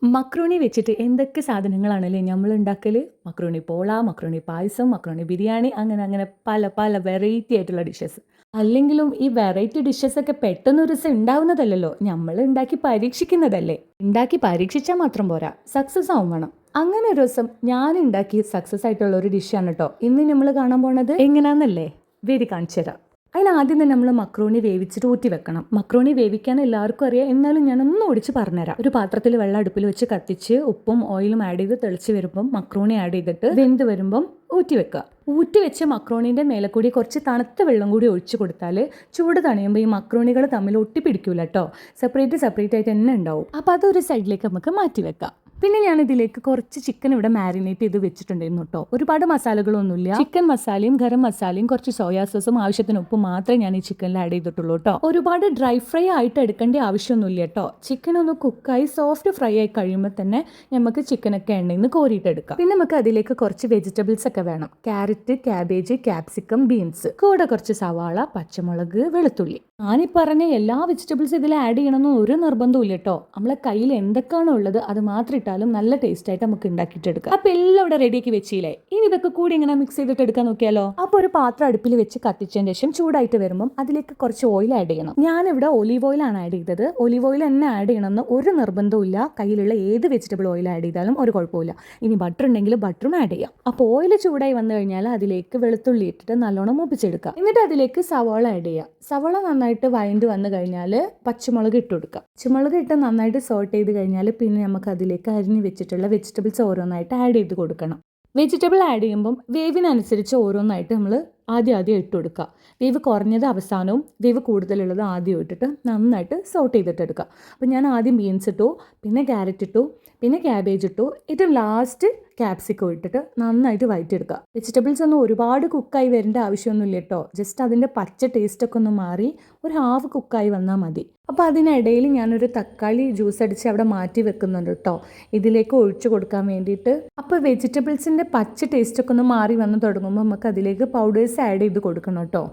Macaroni വെച്ചിട്ട് എന്തൊക്കെ സാധനങ്ങളാണല്ലേ നമ്മൾ ഉണ്ടാക്കൽ? മക്രോണി പോള, മക്രോണി പായസം, മക്രോണി ബിരിയാണി, അങ്ങനെ അങ്ങനെ പല പല വെറൈറ്റി ആയിട്ടുള്ള ഡിഷസ്. അല്ലെങ്കിലും ഈ വെറൈറ്റി ഡിഷസ് ഒക്കെ പെട്ടെന്ന് ഒരു ദിവസം ഉണ്ടാവുന്നതല്ലല്ലോ, നമ്മൾ ഉണ്ടാക്കി പരീക്ഷിക്കുന്നതല്ലേ. ഉണ്ടാക്കി പരീക്ഷിച്ചാൽ മാത്രം പോരാ, സക്സസ് ആവും വേണം. അങ്ങനെ ഒരു ദിവസം ഞാൻ ഉണ്ടാക്കി സക്സസ് ആയിട്ടുള്ള ഒരു ഡിഷാണ് കേട്ടോ ഇന്ന് നമ്മൾ കാണാൻ പോണത്. എങ്ങനെയാണെന്നല്ലേ വേദി കാണിച്ചു തരാം. അതിനാദ്യം തന്നെ നമ്മൾ മക്രോണി വേവിച്ചിട്ട് ഊറ്റി വെക്കണം. മക്രോണി വേവിക്കാൻ എല്ലാവർക്കും അറിയാം, എന്നാലും ഞാനൊന്നും ഓടിച്ച് പറഞ്ഞുതരാം. ഒരു പാത്രത്തിൽ വെള്ളം അടുപ്പിൽ വെച്ച് കത്തിച്ച് ഉപ്പും ഓയിലും ആഡ് ചെയ്ത് തെളിച്ച് വരുമ്പം മക്രോണി ആഡ് ചെയ്തിട്ട് വെന്ത് വരുമ്പം ഊറ്റി വെക്കുക. ഊറ്റി വെച്ച് മക്രോണീൻ്റെ മേലെ കൂടി കുറച്ച് തണുത്ത വെള്ളം കൂടി ഒഴിച്ചു കൊടുത്താൽ ചൂട് തണിയുമ്പോൾ ഈ മക്രോണികൾ തമ്മിൽ ഒട്ടിപ്പിടിക്കൂല കേട്ടോ. സെപ്പറേറ്റ് ആയിട്ട് തന്നെ ഉണ്ടാവും. അപ്പോൾ അതൊരു സൈഡിലേക്ക് നമുക്ക് മാറ്റി വെക്കാം. പിന്നെ ഞാൻ ഇതിലേക്ക് കുറച്ച് ചിക്കൻ ഇവിടെ മാരിനേറ്റ് ചെയ്ത് വെച്ചിട്ടുണ്ടായിരുന്നു കേട്ടോ. ഒരുപാട് മസാലകളൊന്നുമില്ല. ചിക്കൻ മസാലയും ഗരം മസാലയും കുറച്ച് സോയാ സോസും ആവശ്യത്തിന് ഉപ്പ് മാത്രമേ ഞാൻ ഈ ചിക്കനിൽ ആഡ് ചെയ്തിട്ടുള്ളൂ കേട്ടോ. ഒരുപാട് ഡ്രൈ ഫ്രൈ ആയിട്ട് എടുക്കേണ്ട ആവശ്യമൊന്നുമില്ല കേട്ടോ. ചിക്കൻ ഒന്ന് കുക്കായി സോഫ്റ്റ് ഫ്രൈ ആയി കഴിയുമ്പോൾ തന്നെ നമുക്ക് ചിക്കനൊക്കെ എണ്ണയിൽ നിന്ന് കോരിയിട്ടെടുക്കാം. പിന്നെ നമുക്ക് അതിലേക്ക് കുറച്ച് വെജിറ്റബിൾസ് ഒക്കെ വേണം. ക്യാരറ്റ്, ക്യാബേജ്, ക്യാപ്സിക്കം, ബീൻസ്, കൂടെ കുറച്ച് സവാള, പച്ചമുളക്, വെളുത്തുള്ളി. ഞാനീ പറഞ്ഞ എല്ലാ വെജിറ്റബിൾസ് ഇതിൽ ആഡ് ചെയ്യണമെന്ന് ഒരു നിർബന്ധവും ഇല്ല കേട്ടോ. നമ്മളെ കയ്യിൽ എന്തൊക്കെയാണോ ഉള്ളത് അത് മാത്രം ഇട്ടാലും നല്ല ടേസ്റ്റ് ആയിട്ട് നമുക്ക് ഉണ്ടാക്കിയിട്ടെടുക്കാം. അപ്പൊ എല്ലാം ഇവിടെ റെഡിയാക്കി വെച്ചില്ലേ, ഇനി ഇതൊക്കെ കൂടി ഇങ്ങനെ മിക്സ് ചെയ്തിട്ട് എടുക്കാൻ നോക്കിയാലോ. അപ്പോൾ ഒരു പാത്രം അടുപ്പിൽ വെച്ച് കത്തിച്ചതിന് ശേഷം ചൂടായിട്ട് വരുമ്പോൾ അതിലേക്ക് കുറച്ച് ഓയിൽ ആഡ് ചെയ്യണം. ഞാനിവിടെ ഒലീവ് ഓയിലാണ് ആഡ് ചെയ്തത്. ഒലീവ് ഓയിൽ തന്നെ ആഡ് ചെയ്യണമെന്ന് ഒരു നിർബന്ധവും ഇല്ല. കയ്യിലുള്ള ഏത് വെജിറ്റബിൾ ഓയിൽ ആഡ് ചെയ്താലും ഒരു കുഴപ്പമില്ല. ഇനി ബട്ടർ ഉണ്ടെങ്കിൽ ബട്ടറും ആഡ് ചെയ്യാം. അപ്പോൾ ഓയിൽ ചൂടായി വന്നു കഴിഞ്ഞാൽ അതിലേക്ക് വെളുത്തുള്ളി ഇട്ടിട്ട് നല്ലോണം മൂപ്പിച്ചെടുക്കാം. എന്നിട്ട് അതിലേക്ക് സവാള ആഡ് ചെയ്യാം. സവാള നന്നായിട്ട് വഴണ്ട് വന്നു കഴിഞ്ഞാൽ പച്ചമുളക് ഇട്ട് കൊടുക്കാം. പച്ചമുളക് ഇട്ട് നന്നായിട്ട് സോട്ട് ചെയ്ത് കഴിഞ്ഞാൽ പിന്നെ നമുക്ക് അതിലേക്ക് അരിഞ്ഞ് വെച്ചിട്ടുള്ള വെജിറ്റബിൾസ് ഓരോന്നായിട്ട് ആഡ് ചെയ്ത് കൊടുക്കണം. വെജിറ്റബിൾ ആഡ് ചെയ്യുമ്പം വേവിനനുസരിച്ച് ഓരോന്നായിട്ട് നമ്മൾ ആദ്യം ഇട്ട് കൊടുക്കുക. വേവ് കുറഞ്ഞത് അവസാനവും വേവ് കൂടുതലുള്ളത് ആദ്യം ഇട്ടിട്ട് നന്നായിട്ട് സോട്ട് ചെയ്തിട്ട് എടുക്കുക. അപ്പോൾ ഞാൻ ആദ്യം ബീൻസ് ഇട്ടു, പിന്നെ ക്യാരറ്റ് ഇട്ടു, പിന്നെ ക്യാബേജ് ഇട്ടു, ഏറ്റവും ലാസ്റ്റ് ക്യാപ്സിക്കം ഇട്ടിട്ട് നന്നായിട്ട് വഴറ്റിയെടുക്കുക. വെജിറ്റബിൾസ് ഒന്നും ഒരുപാട് കുക്കായി വരേണ്ട ആവശ്യമൊന്നുമില്ല കേട്ടോ. ജസ്റ്റ് അതിൻ്റെ പച്ച ടേസ്റ്റൊക്കെ ഒന്ന് മാറി ഒരു ഹാഫ് കുക്കായി വന്നാൽ മതി. അപ്പോൾ അതിനിടയിൽ ഞാനൊരു തക്കാളി ജ്യൂസ് അടിച്ച് അവിടെ മാറ്റി വെക്കുന്നുണ്ട് കേട്ടോ, ഇതിലേക്ക് ഒഴിച്ചു കൊടുക്കാൻ വേണ്ടിയിട്ട്. അപ്പോൾ വെജിറ്റബിൾസിൻ്റെ പച്ച ടേസ്റ്റൊക്കെ ഒന്ന് മാറി വന്ന് തുടങ്ങുമ്പോൾ നമുക്ക് അതിലേക്ക് പൗഡേഴ്സ് ആഡ് ചെയ്ത് കൊടുക്കണം കേട്ടോ.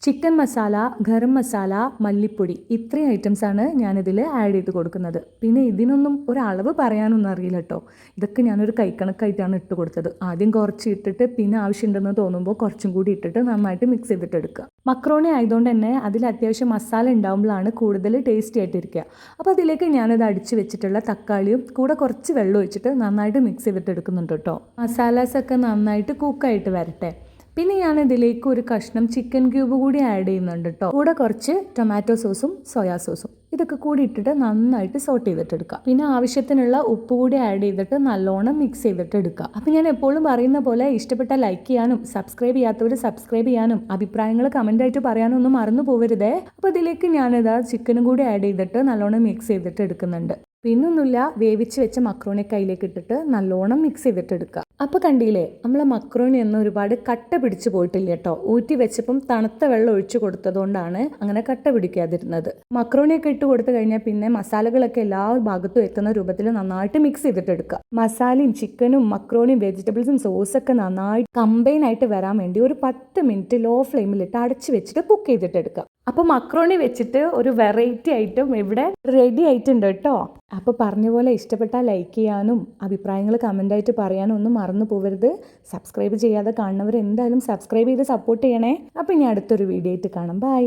ചിക്കൻ മസാല, ഗരം മസാല, മല്ലിപ്പൊടി, ഇത്രയും ഐറ്റംസാണ് ഞാനിതിൽ ആഡ് ചെയ്ത് കൊടുക്കുന്നത്. പിന്നെ ഇതിനൊന്നും ഒരളവ് പറയാനൊന്നും അറിയില്ല കേട്ടോ. ഇതൊക്കെ ഞാനൊരു കൈക്കണക്കായിട്ടാണ് ഇട്ട് കൊടുത്തത്. ആദ്യം കുറച്ച് ഇട്ടിട്ട് പിന്നെ ആവശ്യമുണ്ടെന്ന് തോന്നുമ്പോൾ കുറച്ചും കൂടി ഇട്ടിട്ട് നന്നായിട്ട് മിക്സ് ചെയ്തിട്ട് എടുക്കുക. മക്രോണി ആയതുകൊണ്ട് തന്നെ അതിൽ അത്യാവശ്യം മസാല ഉണ്ടാകുമ്പോഴാണ് കൂടുതൽ ടേസ്റ്റി ആയിട്ടിരിക്കുക. അപ്പോൾ അതിലേക്ക് ഞാനത് അടിച്ച് വെച്ചിട്ടുള്ള തക്കാളിയും കൂടെ കുറച്ച് വെള്ളം ഒഴിച്ചിട്ട് നന്നായിട്ട് മിക്സ് ചെയ്തിട്ട് എടുക്കുന്നുണ്ട് കേട്ടോ. മസാലാസൊക്കെ നന്നായിട്ട് കുക്കായിട്ട് വരട്ടെ. പിന്നെ ഞാൻ ഇതിലേക്ക് ഒരു കഷ്ണം ചിക്കൻ ക്യൂബ് കൂടി ആഡ് ചെയ്യുന്നുണ്ട് കേട്ടോ. കൂടെ കുറച്ച് ടൊമാറ്റോ സോസും സോയാ സോസും ഇതൊക്കെ കൂടി ഇട്ടിട്ട് നന്നായിട്ട് സോട്ട് ചെയ്തിട്ട് എടുക്കുക. പിന്നെ ആവശ്യത്തിനുള്ള ഉപ്പ് കൂടി ആഡ് ചെയ്തിട്ട് നല്ലോണം മിക്സ് ചെയ്തിട്ട് എടുക്കുക. അപ്പം ഞാൻ എപ്പോഴും പറയുന്ന പോലെ ഇഷ്ടപ്പെട്ട ലൈക്ക് ചെയ്യാനും സബ്സ്ക്രൈബ് ചെയ്യാത്തവർ സബ്സ്ക്രൈബ് ചെയ്യാനും അഭിപ്രായങ്ങൾ കമൻ്റായിട്ട് പറയാനും ഒന്നും മറന്നു പോകരുതേ. അപ്പോൾ ഇതിലേക്ക് ഞാനിതാ ചിക്കനും കൂടി ആഡ് ചെയ്തിട്ട് നല്ലോണം മിക്സ് ചെയ്തിട്ട് എടുക്കുന്നുണ്ട്. പിന്നൊന്നുമില്ല, വേവിച്ച് വെച്ച മക്രോണി കയ്യിലേക്ക് ഇട്ടിട്ട് നല്ലോണം മിക്സ് ചെയ്തിട്ട് എടുക്കുക. അപ്പോൾ കണ്ടില്ലേ, നമ്മളെ മക്രോണി ഒന്നും ഒരുപാട് കട്ട പിടിച്ച് പോയിട്ടില്ല കേട്ടോ. ഊറ്റി വെച്ചപ്പം തണുത്ത വെള്ളം ഒഴിച്ചു കൊടുത്തതുകൊണ്ടാണ് അങ്ങനെ കട്ട പിടിക്കാതിരുന്നത്. മക്രോണിയൊക്കെ ഇട്ട് കൊടുത്തു കഴിഞ്ഞാൽ പിന്നെ മസാലകളൊക്കെ എല്ലാ ഭാഗത്തും എത്തുന്ന രൂപത്തിൽ നന്നായിട്ട് മിക്സ് ചെയ്തിട്ട് എടുക്കുക. മസാലയും ചിക്കനും മക്രോണിയും വെജിറ്റബിൾസും സോസൊക്കെ നന്നായിട്ട് കമ്പൈൻ ആയിട്ട് വരാൻ വേണ്ടി ഒരു 10 മിനിറ്റ് ലോ ഫ്ലെയിമിലിട്ട് അടച്ച് വെച്ചിട്ട് കുക്ക് ചെയ്തിട്ട് എടുക്കുക. അപ്പോൾ മക്രോണി വെച്ചിട്ട് ഒരു വെറൈറ്റി ഐറ്റം ഇവിടെ റെഡി ആയിട്ടുണ്ട് കേട്ടോ. അപ്പോൾ പറഞ്ഞ പോലെ ഇഷ്ടപ്പെട്ടാൽ ലൈക്ക് ചെയ്യാനും അഭിപ്രായങ്ങൾ കമൻ്റായിട്ട് പറയാനും ഒന്നും മറന്നു പോകരുത്. സബ്സ്ക്രൈബ് ചെയ്യാതെ കാണുന്നവർ എന്തായാലും സബ്സ്ക്രൈബ് ചെയ്ത് സപ്പോർട്ട് ചെയ്യണേ. അപ്പോൾ ഇനി അടുത്തൊരു വീഡിയോ ആയിട്ട് കാണാം. ബൈ.